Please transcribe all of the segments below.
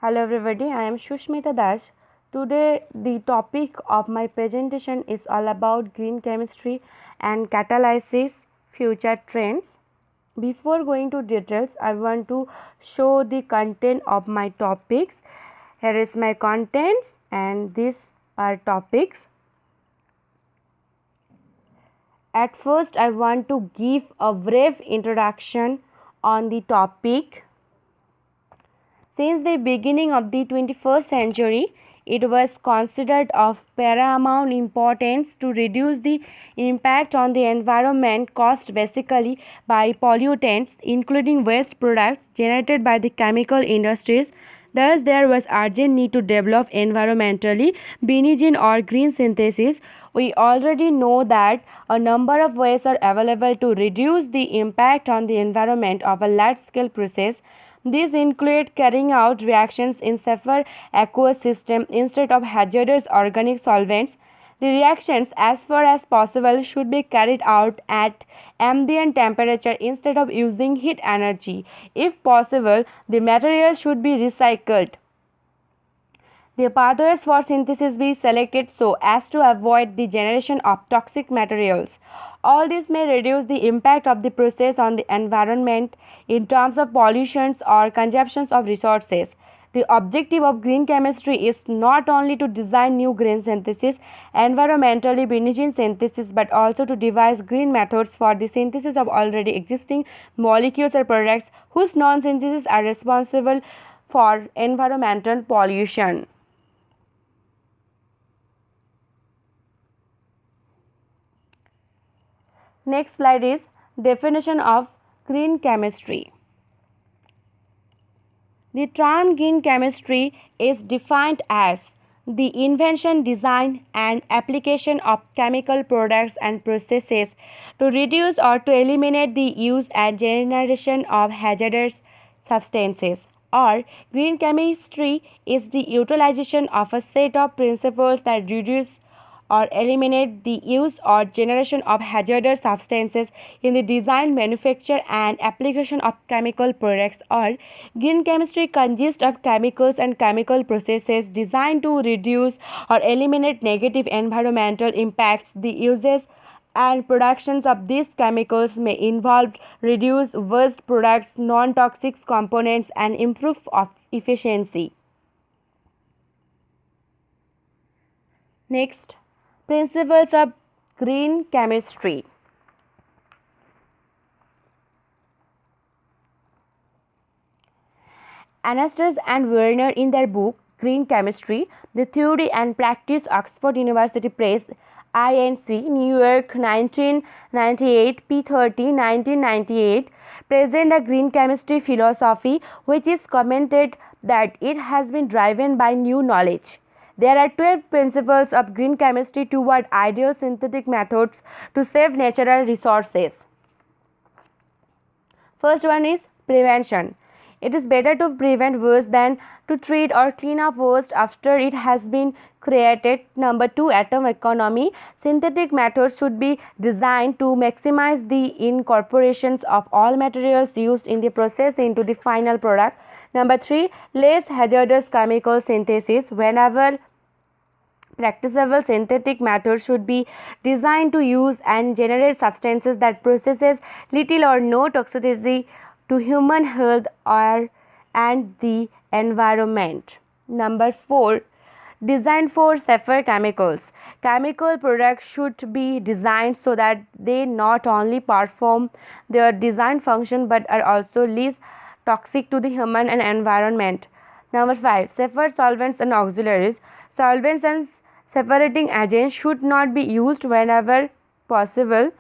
Hello everybody, I am Shushmita Das. Today the topic of my presentation is all about green chemistry and catalysis future trends. Before going to details, I want to show the content of my topics. Here is my contents and these are topics. At first, I want to give a brief introduction on the topic. Since the beginning of the 21st century, it was considered of paramount importance to reduce the impact on the environment caused basically by pollutants, including waste products generated by the chemical industries. Thus, there was urgent need to develop environmentally benign or green synthesis. We already know that a number of ways are available to reduce the impact on the environment of a large-scale process. These include carrying out reactions in safer aqueous system instead of hazardous organic solvents. The reactions, as far as possible, should be carried out at ambient temperature instead of using heat energy. If possible, the materials should be recycled. The pathways for synthesis be selected so as to avoid the generation of toxic materials. All this may reduce the impact of the process on the environment in terms of pollutions or consumptions of resources. The objective of green chemistry is not only to design new green synthesis, environmentally benign synthesis, but also to devise green methods for the synthesis of already existing molecules or products whose non-synthesis are responsible for environmental pollution. Next slide is definition of green chemistry. The term green chemistry is defined as the invention, design, and application of chemical products and processes to reduce or to eliminate the use and generation of hazardous substances. Or, green chemistry is the utilization of a set of principles that reduce or eliminate the use or generation of hazardous substances in the design, manufacture, and application of chemical products. Or, green chemistry consists of chemicals and chemical processes designed to reduce or eliminate negative environmental impacts. The uses and productions of these chemicals may involve reduce waste products, non-toxic components, and improve of efficiency. Next, principles of green chemistry. Anastas and Werner, in their book Green Chemistry, The Theory and Practice, Oxford University Press, INC, New York, 1998, p30, 1998, present a green chemistry philosophy which is commented that it has been driven by new knowledge. There are 12 principles of green chemistry toward ideal synthetic methods to save natural resources. First one is prevention. It is better to prevent waste than to treat or clean up waste after it has been created. Number 2, atom economy. Synthetic methods should be designed to maximize the incorporations of all materials used in the process into the final product. Number 3, less hazardous chemical synthesis. Whenever practicable, synthetic methods should be designed to use and generate substances that possesses little or no toxicity to human health or and the environment. Number 4, design for safer chemicals. Chemical products should be designed so that they not only perform their design function but are also less toxic to the human and environment. Number 5, safer solvents and auxiliaries. Solvents and separating agents should not be used whenever possible.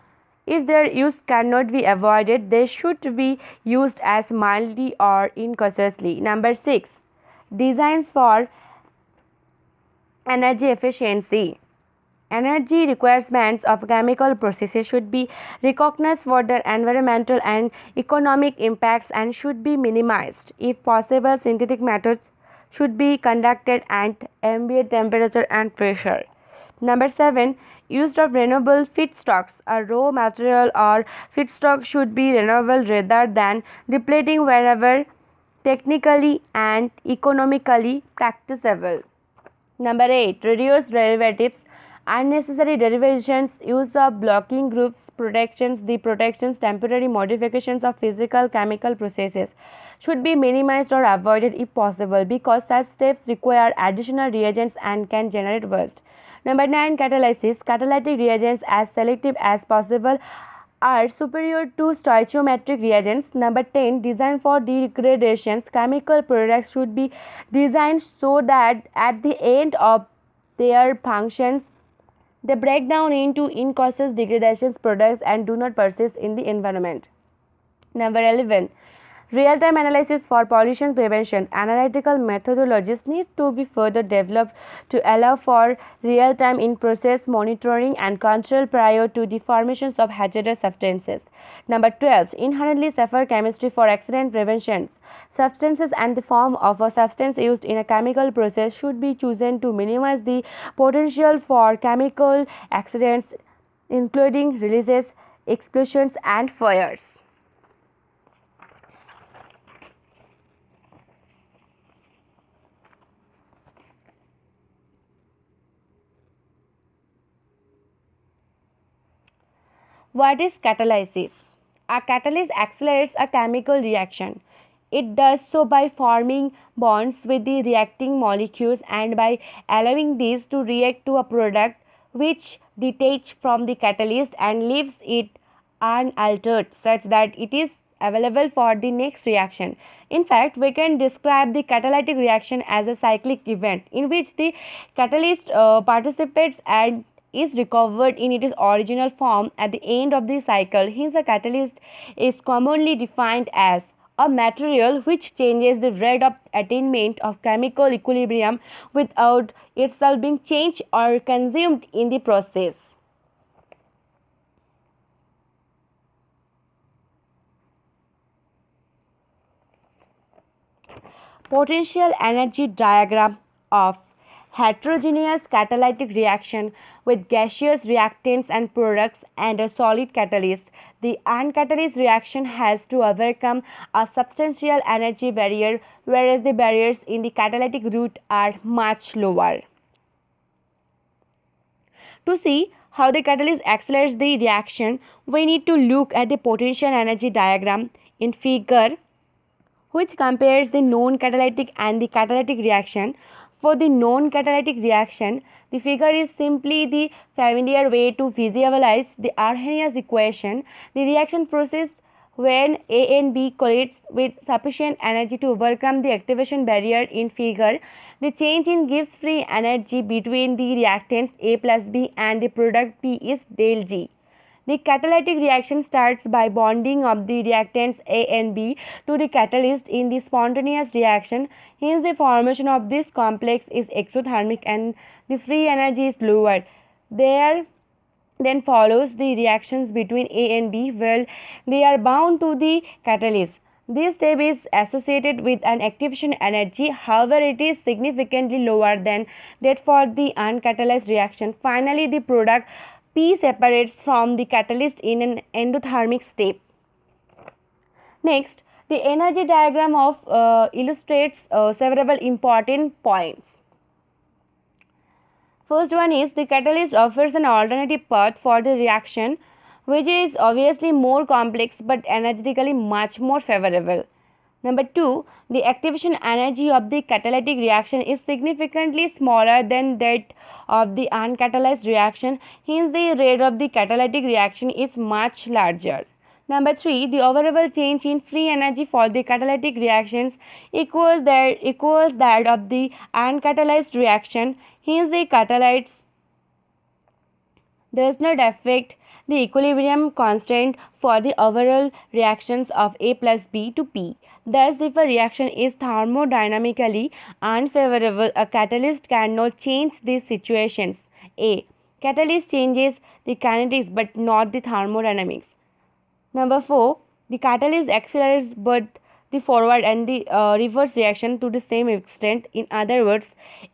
If their use cannot be avoided, they should be used as mildly or incautiously. Number 6, designs for energy efficiency. Energy requirements of chemical processes should be recognized for their environmental and economic impacts and should be minimized. If possible, synthetic methods should be conducted at ambient temperature and pressure. Number 7, use of renewable feedstocks. A raw material or feedstock should be renewable rather than depleting wherever technically and economically practicable. Number 8. Reduce derivatives. Unnecessary derivations, use of blocking groups, protections, temporary modifications of physical chemical processes should be minimized or avoided if possible because such steps require additional reagents and can generate waste. Number 9. Catalysis. Catalytic reagents as selective as possible are superior to stoichiometric reagents. Number 10. Design for degradations. Chemical products should be designed so that at the end of their functions they break down into incautious degradations products and do not persist in the environment. Number 11. Real-time analysis for pollution prevention. Analytical methodologies need to be further developed to allow for real-time in-process monitoring and control prior to the formations of hazardous substances. Number 12. Inherently safer chemistry for accident prevention. Substances and the form of a substance used in a chemical process should be chosen to minimize the potential for chemical accidents, including releases, explosions, and fires. What is catalysis? A catalyst accelerates a chemical reaction. It does so by forming bonds with the reacting molecules and by allowing these to react to a product which detach from the catalyst and leaves it unaltered such that it is available for the next reaction. In fact, we can describe the catalytic reaction as a cyclic event in which the catalyst participates and is recovered in its original form at the end of the cycle. Hence, a catalyst is commonly defined as a material which changes the rate of attainment of chemical equilibrium without itself being changed or consumed in the process. Potential energy diagram of heterogeneous catalytic reaction with gaseous reactants and products and a solid catalyst. The uncatalyzed reaction has to overcome a substantial energy barrier, whereas the barriers in the catalytic route are much lower. To see how the catalyst accelerates the reaction, we need to look at the potential energy diagram in figure, which compares the non-catalytic and the catalytic reaction. For the non-catalytic reaction, the figure is simply the familiar way to visualize the Arrhenius equation. The reaction process when A and B collides with sufficient energy to overcome the activation barrier in figure. The change in Gibbs free energy between the reactants A plus B and the product P is del G. The catalytic reaction starts by bonding of the reactants A and B to the catalyst in the spontaneous reaction. Hence, the formation of this complex is exothermic and the free energy is lower. There then follows the reactions between A and B where they are bound to the catalyst. This step is associated with an activation energy, however, it is significantly lower than that for the uncatalyzed reaction. Finally, the product P separates from the catalyst in an endothermic step. Next, the energy diagram of illustrates several important points. First one is the catalyst offers an alternative path for the reaction which is obviously more complex but energetically much more favorable. Number 2, the activation energy of the catalytic reaction is significantly smaller than that of the uncatalyzed reaction, hence the rate of the catalytic reaction is much larger. Number 3, the overall change in free energy for the catalytic reactions equals that of the uncatalyzed reaction, hence the catalytes does not affect the equilibrium constant for the overall reactions of A plus B to P. Thus, if a reaction is thermodynamically unfavorable, a catalyst cannot change these situations. A. Catalyst changes the kinetics but not the thermodynamics. Number 4. The catalyst accelerates both the forward and the reverse reaction to the same extent. In other words,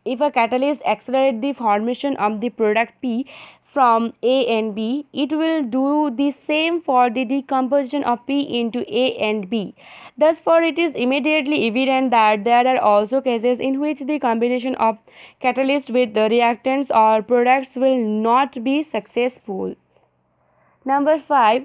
if a catalyst accelerates the formation of the product P from A and B, it will do the same for the decomposition of P into A and B. Thus, for it is immediately evident that there are also cases in which the combination of catalyst with the reactants or products will not be successful. Number 5.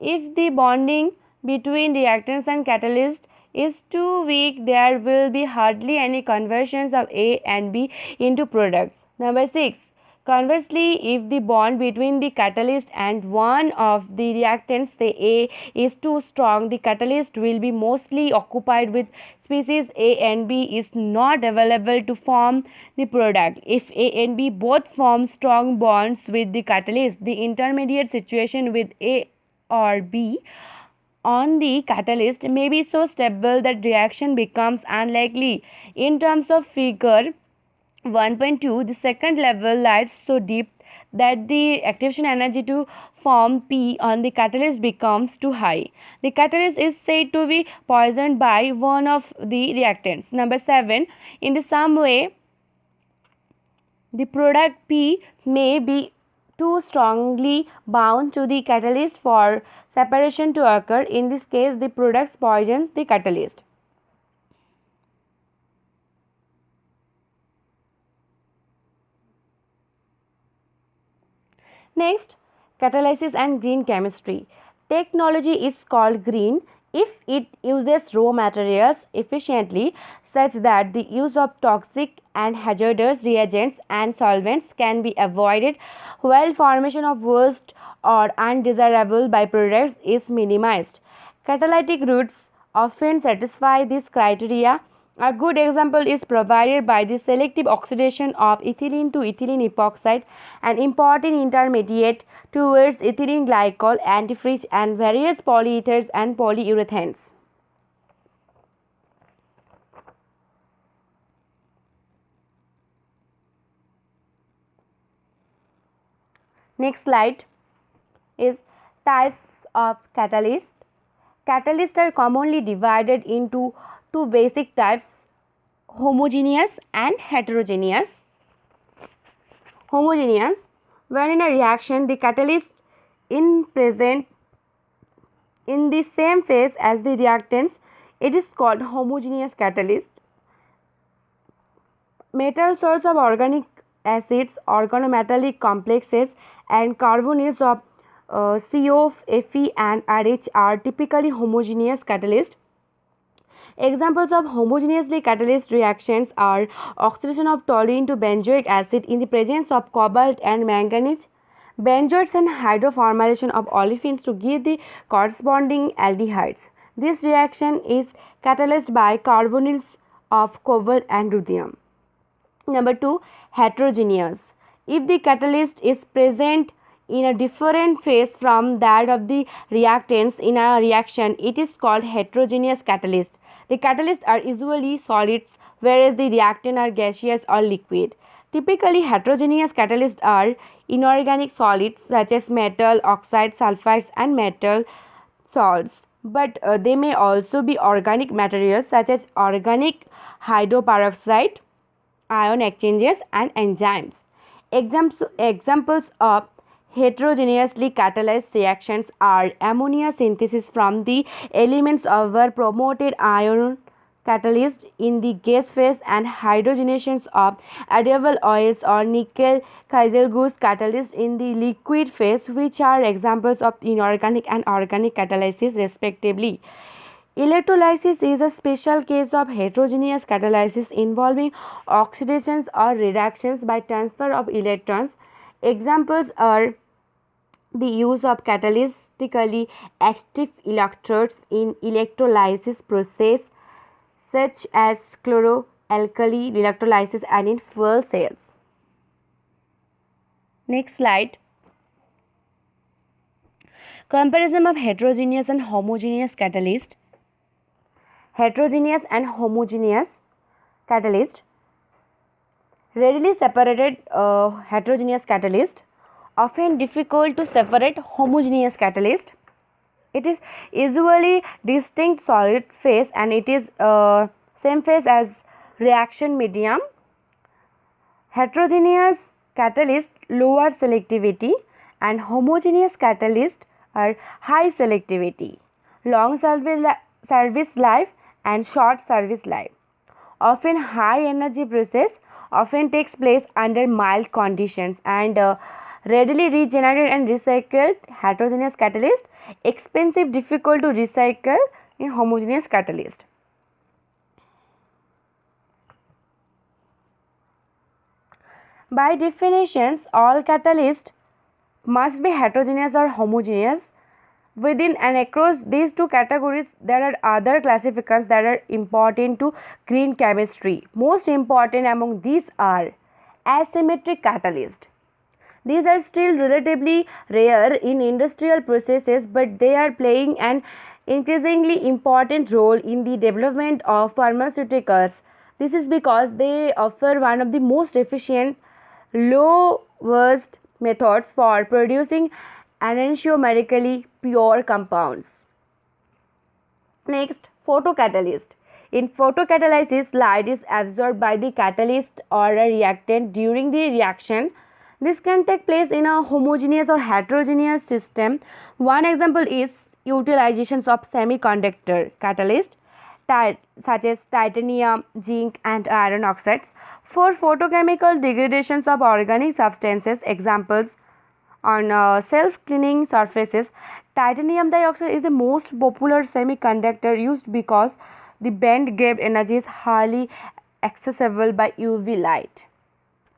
If the bonding between reactants and catalyst is too weak, there will be hardly any conversions of A and B into products. Number 6. Conversely, if the bond between the catalyst and one of the reactants, say A, is too strong, the catalyst will be mostly occupied with species A and B is not available to form the product. If A and B both form strong bonds with the catalyst, the intermediate situation with A or B on the catalyst may be so stable that reaction becomes unlikely. In terms of figure 1.2, the second level lies so deep that the activation energy to form P on the catalyst becomes too high. The catalyst is said to be poisoned by one of the reactants. Number 7, in the same way, the product P may be too strongly bound to the catalyst for separation to occur. In this case, the product poisons the catalyst. Next, catalysis and green chemistry. Technology is called green if it uses raw materials efficiently such that the use of toxic and hazardous reagents and solvents can be avoided, while formation of waste or undesirable byproducts is minimized. Catalytic routes often satisfy this criteria. A good example is provided by the selective oxidation of ethylene to ethylene epoxide, an important intermediate towards ethylene glycol, antifreeze, and various polyethers and polyurethanes. Next slide is types of catalysts. Catalysts are commonly divided into two basic types, homogeneous and heterogeneous. Homogeneous, when in a reaction the catalyst is present in the same phase as the reactants, it is called homogeneous catalyst. Metal salts of organic acids, organometallic complexes, and carbonyls of CO, Fe, and RH are typically homogeneous catalysts. Examples of homogeneously catalyzed reactions are oxidation of toluene to benzoic acid in the presence of cobalt and manganese, benzoates, and hydroformylation of olefins to give the corresponding aldehydes. This reaction is catalyzed by carbonyls of cobalt and ruthenium. Number 2, heterogeneous. If the catalyst is present in a different phase from that of the reactants in a reaction, it is called heterogeneous catalyst. The catalysts are usually solids, whereas the reactant are gaseous or liquid. Typically, heterogeneous catalysts are inorganic solids such as metal oxides, sulfides, and metal salts, but they may also be organic materials such as organic hydroperoxide, ion exchanges, and enzymes. Examples of heterogeneously catalyzed reactions are ammonia synthesis from the elements of a promoted ion catalyst in the gas phase and hydrogenations of edible oils or nickel Kieselguss catalyst in the liquid phase, which are examples of inorganic and organic catalysis respectively. Electrolysis is a special case of heterogeneous catalysis involving oxidations or reductions by transfer of electrons. Examples are the use of catalytically active electrodes in electrolysis process such as chloroalkali electrolysis and in fuel cells. Next slide. Comparison of heterogeneous and homogeneous catalyst. Heterogeneous and homogeneous catalyst. Readily separated heterogeneous catalyst, often difficult to separate homogeneous catalyst. It is usually distinct solid phase and it is same phase as reaction medium. Heterogeneous catalyst lower selectivity, and homogeneous catalysts are high selectivity, long service life and short service life. Often high energy process often takes place under mild conditions, and readily regenerated and recycled heterogeneous catalyst, expensive, difficult to recycle in homogeneous catalyst. By definitions, all catalysts must be heterogeneous or homogeneous. Within and across these two categories, there are other classifications that are important to green chemistry. Most important among these are asymmetric catalysts. These are still relatively rare in industrial processes, but they are playing an increasingly important role in the development of pharmaceuticals. This is because they offer one of the most efficient, lowest methods for producing enantiomerically pure compounds. Next, photocatalyst. In photocatalysis, light is absorbed by the catalyst or a reactant during the reaction. This can take place in a homogeneous or heterogeneous system. One example is utilizations of semiconductor catalysts such as titanium, zinc, and iron oxides for photochemical degradations of organic substances. Examples on self-cleaning surfaces. Titanium dioxide is the most popular semiconductor used because the band gap energy is highly accessible by UV light.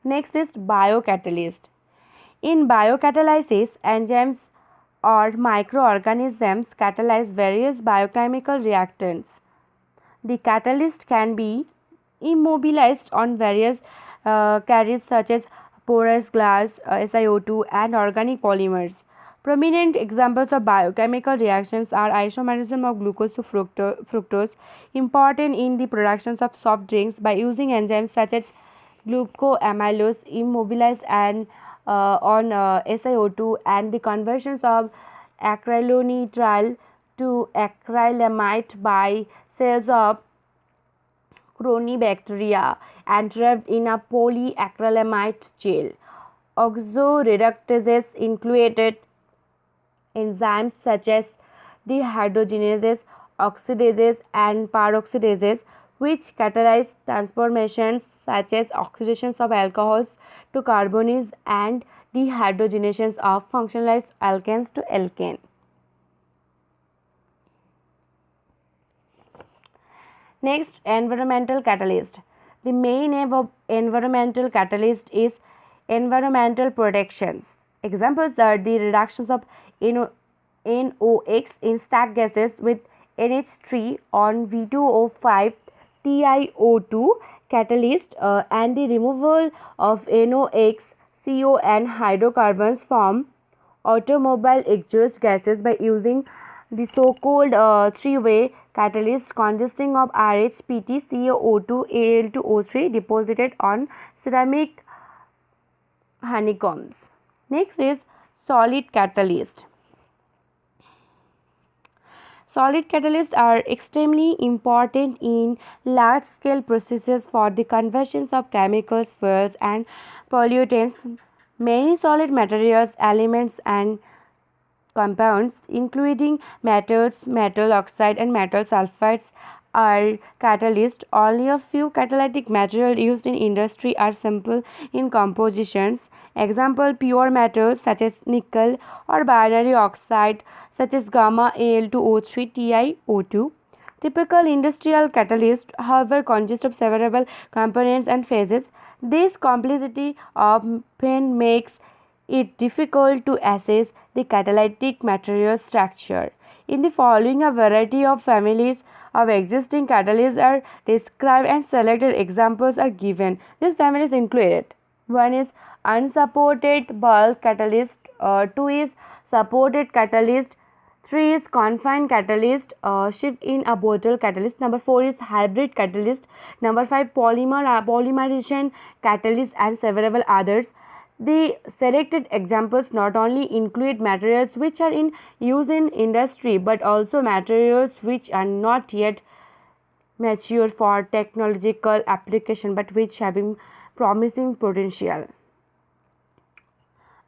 Next is biocatalyst. In biocatalysis, enzymes or microorganisms catalyze various biochemical reactants. The catalyst can be immobilized on various carriers such as porous glass, SiO2, and organic polymers. Prominent examples of biochemical reactions are isomerism of glucose to fructose, important in the production of soft drinks by using enzymes such as glucoamylose immobilized and on SiO2, and the conversions of acrylonitrile to acrylamide by cells of Cronobacteria and trapped in a polyacrylamide gel. Oxoreductases included enzymes such as dehydrogenases, oxidases, and peroxidases, which catalyze transformations such as oxidations of alcohols to carbonates and dehydrogenations of functionalized alkanes to alkane. Next, environmental catalyst. The main aim of environmental catalyst is environmental protections. Examples are the reductions of NOx in stack gases with NH3 on V2O5 TiO2 catalyst and the removal of NOx, CO and hydrocarbons from automobile exhaust gases by using the so-called three-way catalyst consisting of RH, PT, CO2, Al2O3 deposited on ceramic honeycombs. Next is solid catalyst. Solid catalysts are extremely important in large-scale processes for the conversions of chemicals, fuels, and pollutants. Many solid materials, elements, and compounds, including metals, metal oxide, and metal sulfides, are catalysts. Only a few catalytic materials used in industry are simple in compositions. Example, pure metals such as nickel or binary oxide such as gamma Al2O3 TiO2. Typical industrial catalysts, however, consist of several components and phases. This complexity often makes it difficult to assess the catalytic material structure. In the following, a variety of families of existing catalysts are described and selected examples are given. These families included: 1 is unsupported bulk catalyst, 2 is supported catalyst, 3 is confined catalyst, shift in a bottle catalyst, number 4 is hybrid catalyst, number 5 polymerization catalyst, and several others. The selected examples not only include materials which are in use in industry but also materials which are not yet mature for technological application but which have promising potential.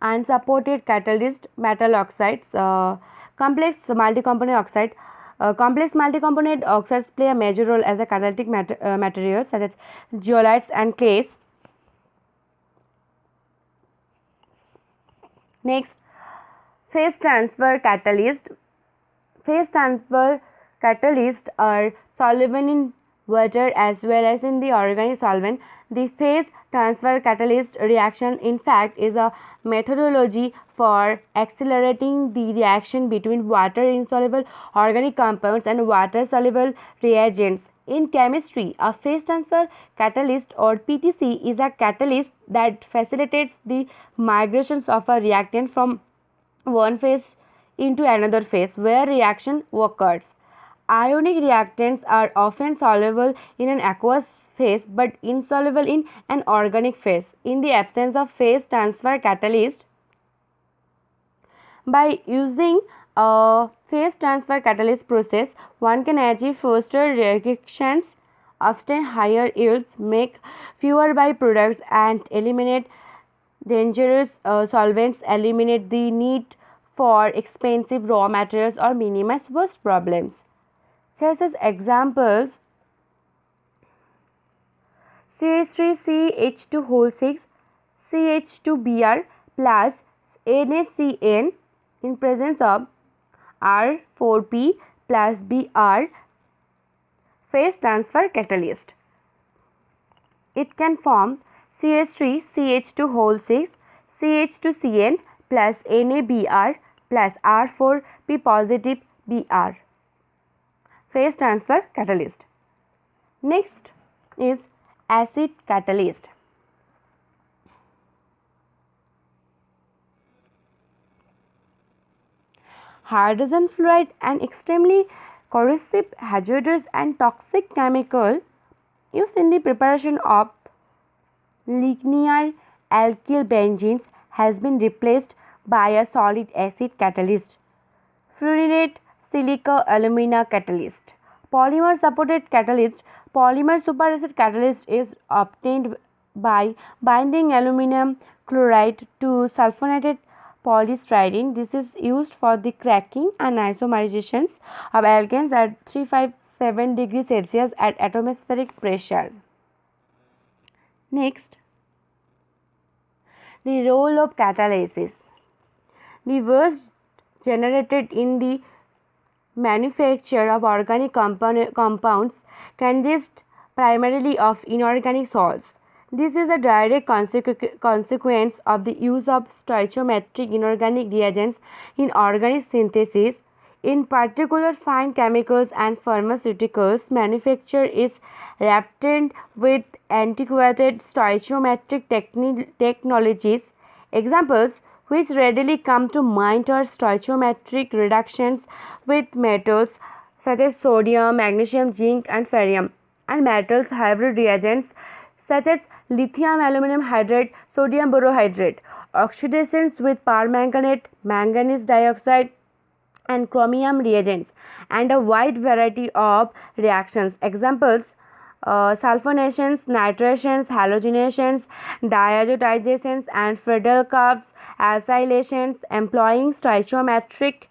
unsupported catalyst metal oxides, complex multi-component oxide. Complex multi-component oxides play a major role as a catalytic materials such as zeolites and clays. Next, phase transfer catalyst. Phase transfer catalysts are soluble in water as well as in the organic solvent. The phase transfer catalyst reaction, in fact, is a methodology for accelerating the reaction between water insoluble organic compounds and water soluble reagents. In chemistry, a phase transfer catalyst or PTC is a catalyst that facilitates the migrations of a reactant from one phase into another phase where reaction occurs. Ionic reactants are often soluble in an aqueous phase but insoluble in an organic phase. In the absence of phase transfer catalyst, by using a phase transfer catalyst process, one can achieve faster reactions, obtain higher yields, make fewer byproducts, and eliminate dangerous solvents, eliminate the need for expensive raw materials, or minimize waste problems. Just as examples, CH3CH2 whole 6 CH2Br plus NaCN in presence of R4P plus Br phase transfer catalyst. It can form CH3CH2 whole 6 CH2CN plus NaBr plus R4P positive Br phase transfer catalyst. Next is acid catalyst. Hydrogen fluoride, an extremely corrosive, hazardous and toxic chemical used in the preparation of linear alkyl benzenes, has been replaced by a solid acid catalyst, fluorinated silica alumina catalyst. Polymer supported catalyst. Polymer superacid catalyst is obtained by binding aluminum chloride to sulfonated polystyrene. This is used for the cracking and isomerizations of alkanes at 357 degrees Celsius at atmospheric pressure. Next, the role of catalysis. The waste generated in the manufacture of organic compounds consist primarily of inorganic salts. This is a direct consequence of the use of stoichiometric inorganic reagents in organic synthesis. In particular, fine chemicals and pharmaceuticals manufacture is wrapped with antiquated stoichiometric technologies. Examples which readily come to mind are stoichiometric reductions with metals such as sodium, magnesium, zinc, and ferrium, and metals hybrid reagents such as lithium aluminum hydride, sodium borohydride, oxidations with permanganate, manganese dioxide, and chromium reagents, and a wide variety of reactions. Examples sulfonations, nitrations, halogenations, diazotizations, and Friedel-Crafts acylations employing stoichiometric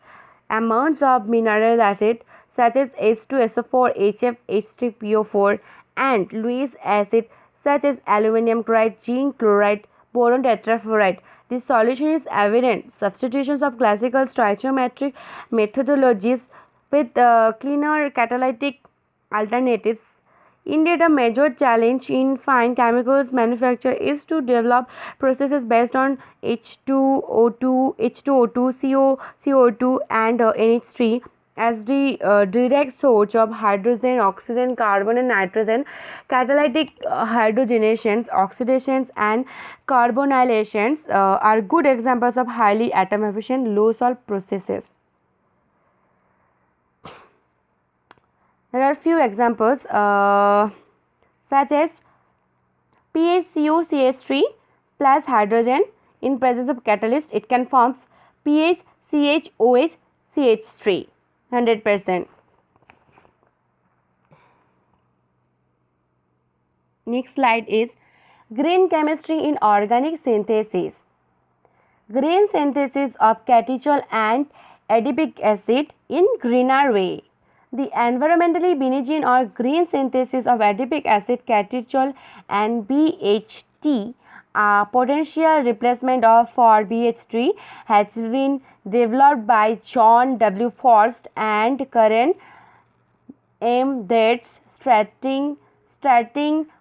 amounts of mineral acid such as H2SO4, HF, H3PO4, and Lewis acid such as aluminum chloride, zinc chloride, boron tetrafluoride. This solution is evident. Substitutions of classical stoichiometric methodologies with cleaner catalytic alternatives. Indeed, a major challenge in fine chemicals manufacture is to develop processes based on H2O2, CO2, and NH3 as the direct source of hydrogen, oxygen, carbon, and nitrogen. Catalytic hydrogenations, oxidations, and carbonylations are good examples of highly atom efficient low salt processes. There are few examples such as PHCOCH3 plus hydrogen in presence of catalyst. It can form PHCHOH-CH3 100%. Next slide is green chemistry in organic synthesis. green synthesis of catechol and adipic acid in greener way. The environmentally benign or green synthesis of adipic acid, catechol and BHT, a potential replacement of for BH3, has been developed by John W. Forst and Karen M. That's starting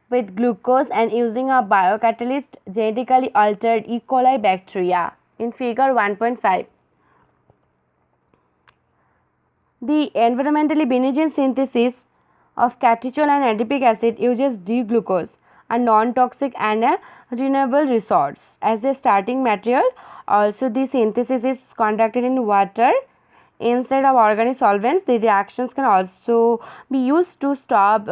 with glucose and using a biocatalyst genetically altered E. coli bacteria in figure 1.5. The environmentally benign synthesis of catechol and adipic acid uses D-glucose, a non-toxic and a renewable resource, as a starting material. Also, the synthesis is conducted in water instead of organic solvents. The reactions can also be used to stop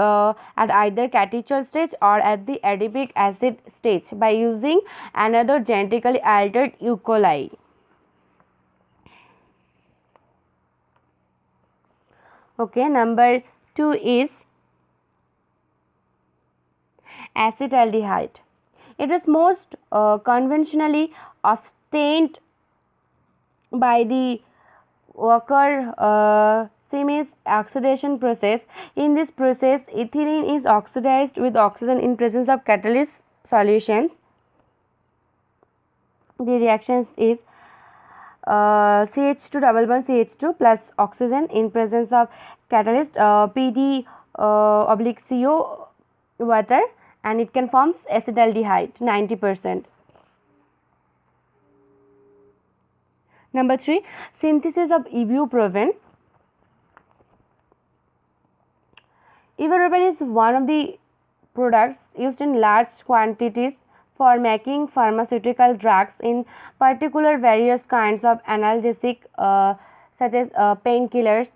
at either catechol stage or at the adipic acid stage by using another genetically altered E. coli. Okay, number 2 is acetaldehyde. It is most conventionally obtained by the Walker-Simmons oxidation process. In this process, ethylene is oxidized with oxygen in presence of catalyst solutions. The reactions is CH2 double bond CH2 plus oxygen in presence of catalyst PD oblique CO water, and it can form acetaldehyde 90%. Number 3, synthesis of ibuprofen. Ibuprofen is one of the products used in large quantities for making pharmaceutical drugs, in particular various kinds of analgesic such as painkillers.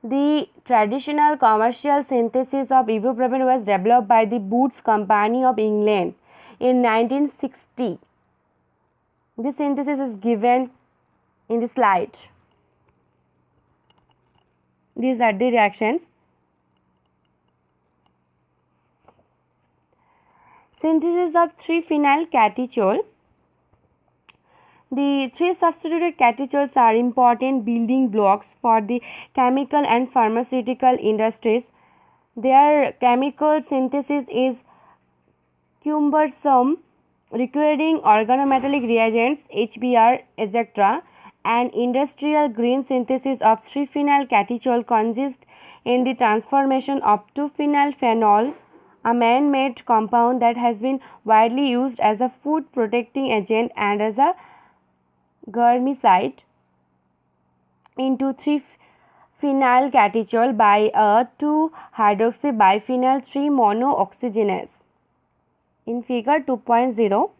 The traditional commercial synthesis of ibuprofen was developed by the Boots Company of England in 1960. This synthesis is given in the slide. These are the reactions. Synthesis of 3-phenyl catechol. The 3 substituted catechols are important building blocks for the chemical and pharmaceutical industries. Their chemical synthesis is cumbersome, requiring organometallic reagents, HBr, etc. An industrial green synthesis of 3-phenyl catechol consists in the transformation of 2-phenyl phenol, a man-made compound that has been widely used as a food protecting agent and as a germicide, into 3-phenyl catechol by a 2-hydroxy-biphenyl 3-monooxygenase in figure 2.0.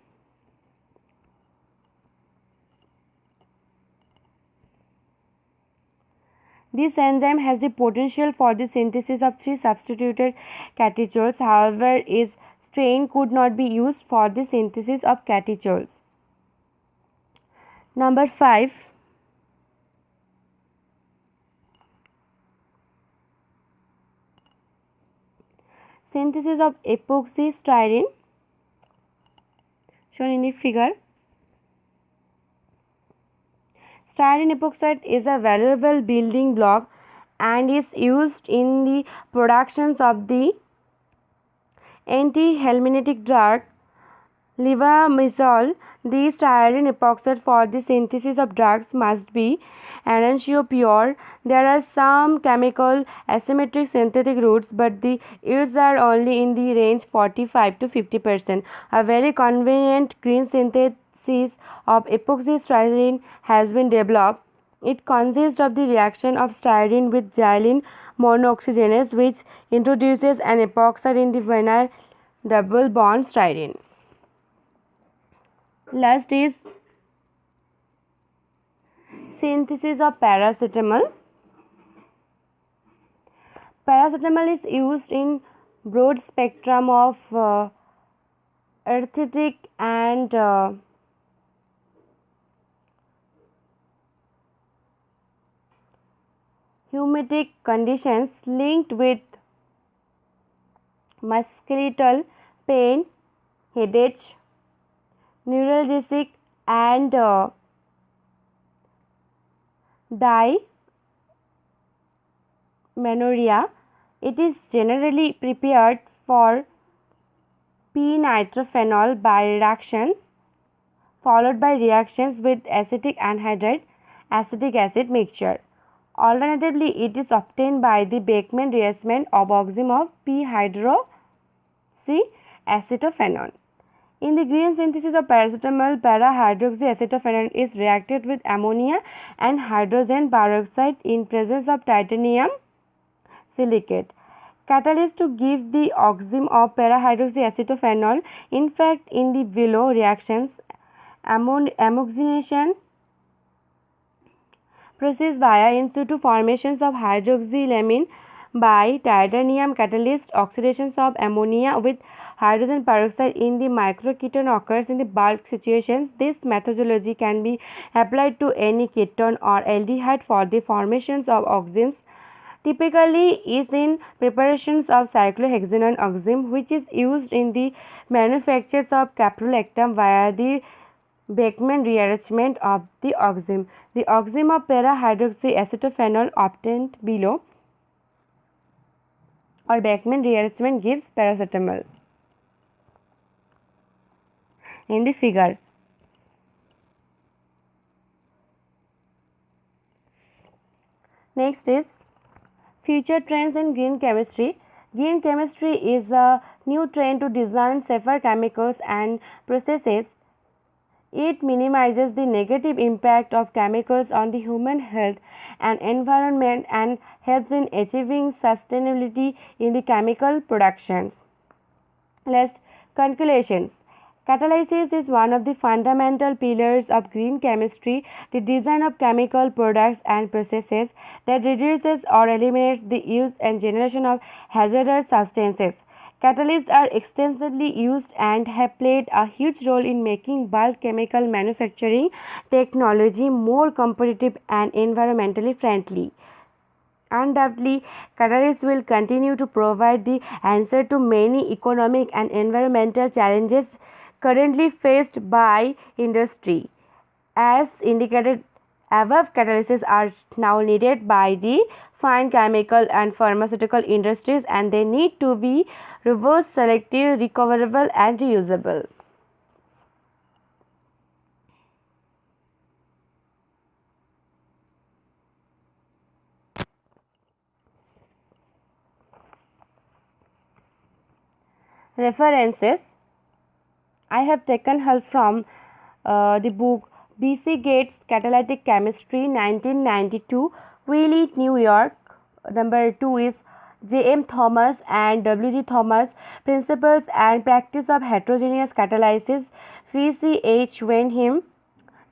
This enzyme has the potential for the synthesis of 3 substituted catechols. However, its strain could not be used for the synthesis of catechols. Number 5. Synthesis of epoxy styrene, shown in the figure. Styrene epoxide is a valuable building block and is used in the productions of the anti-helminthic drug levamisole. The styrene epoxide for the synthesis of drugs must be enantiopure. There are some chemical asymmetric synthetic routes, but the yields are only in the range 45 to 50%. A very convenient green synthesis of epoxy styrene has been developed. It consists of the reaction of styrene with xylene monooxygenase, which introduces an epoxide in the vinyl double bond styrene. Last is synthesis of paracetamol. Paracetamol is used in broad spectrum of arthritic and rheumatic conditions linked with musculoskeletal pain, headache, neuralgic and dimenorrhea. It is generally prepared for p-nitrophenol by reactions followed by reactions with acetic anhydride acetic acid mixture. Alternatively, it is obtained by the Beckmann rearrangement of oxime of p-hydroxyacetophenone. In the green synthesis of paracetamol, para-hydroxyacetophenone is reacted with ammonia and hydrogen peroxide in presence of titanium silicate. Catalyst to give the oxime of para-hydroxyacetophenol. In fact, in the below reactions, ammoxidation process via in situ formations of hydroxylamine by titanium catalyst, oxidations of ammonia with hydrogen peroxide in the microketone occurs in the bulk situations. This methodology can be applied to any ketone or aldehyde for the formations of oximes. Typically is in preparations of cyclohexanone oxime, which is used in the manufactures of caprolactam via the Beckmann rearrangement of the oxime. The oxime of para-hydroxyacetophenol obtained below or Beckmann rearrangement gives paracetamol. In the figure, next is future trends in green chemistry. Green chemistry is a new trend to design safer chemicals and processes. It minimizes the negative impact of chemicals on the human health and environment and helps in achieving sustainability in the chemical productions. Last, conclusions. Catalysis is one of the fundamental pillars of green chemistry, the design of chemical products and processes that reduces or eliminates the use and generation of hazardous substances. Catalysts are extensively used and have played a huge role in making bulk chemical manufacturing technology more competitive and environmentally friendly. Undoubtedly, catalysts will continue to provide the answer to many economic and environmental challenges currently faced by industry. As indicated above, catalysts are now needed by the fine chemical and pharmaceutical industries, and they need to be reverse selective, recoverable and reusable. References. I have taken help from the book B.C. Gates Catalytic Chemistry 1992, Wiley, New York. Number 2 is J.M. Thomas and W.G. Thomas, Principles and Practice of Heterogeneous Catalysis, V.C.H. Wenham.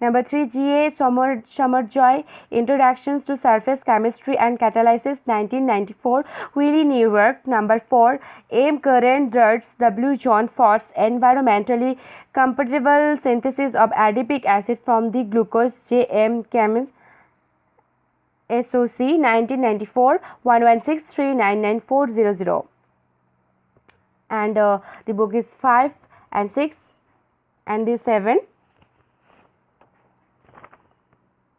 Number 3, G.A. Summerjoy, Introductions to Surface Chemistry and Catalysis, 1994, Wiley, New York. Number 4, M. Curran Durst, W. John Force, Environmentally Compatible Synthesis of Adipic Acid from the Glucose, J.M. Chems, SOC, 1994, 1163999400. And the book is 5 and 6 and the 7.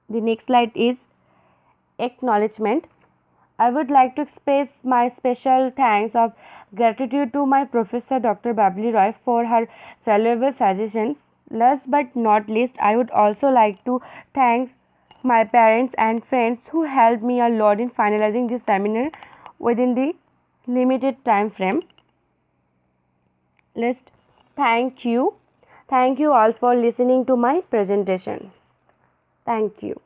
The next slide is acknowledgement. I would like to express my special thanks of gratitude to my professor Dr. Babli Roy for her valuable suggestions. Last but not least, I would also like to thank my parents and friends who helped me a lot in finalizing this seminar within the limited time frame. Let's thank you. Thank you all for listening to my presentation. Thank you.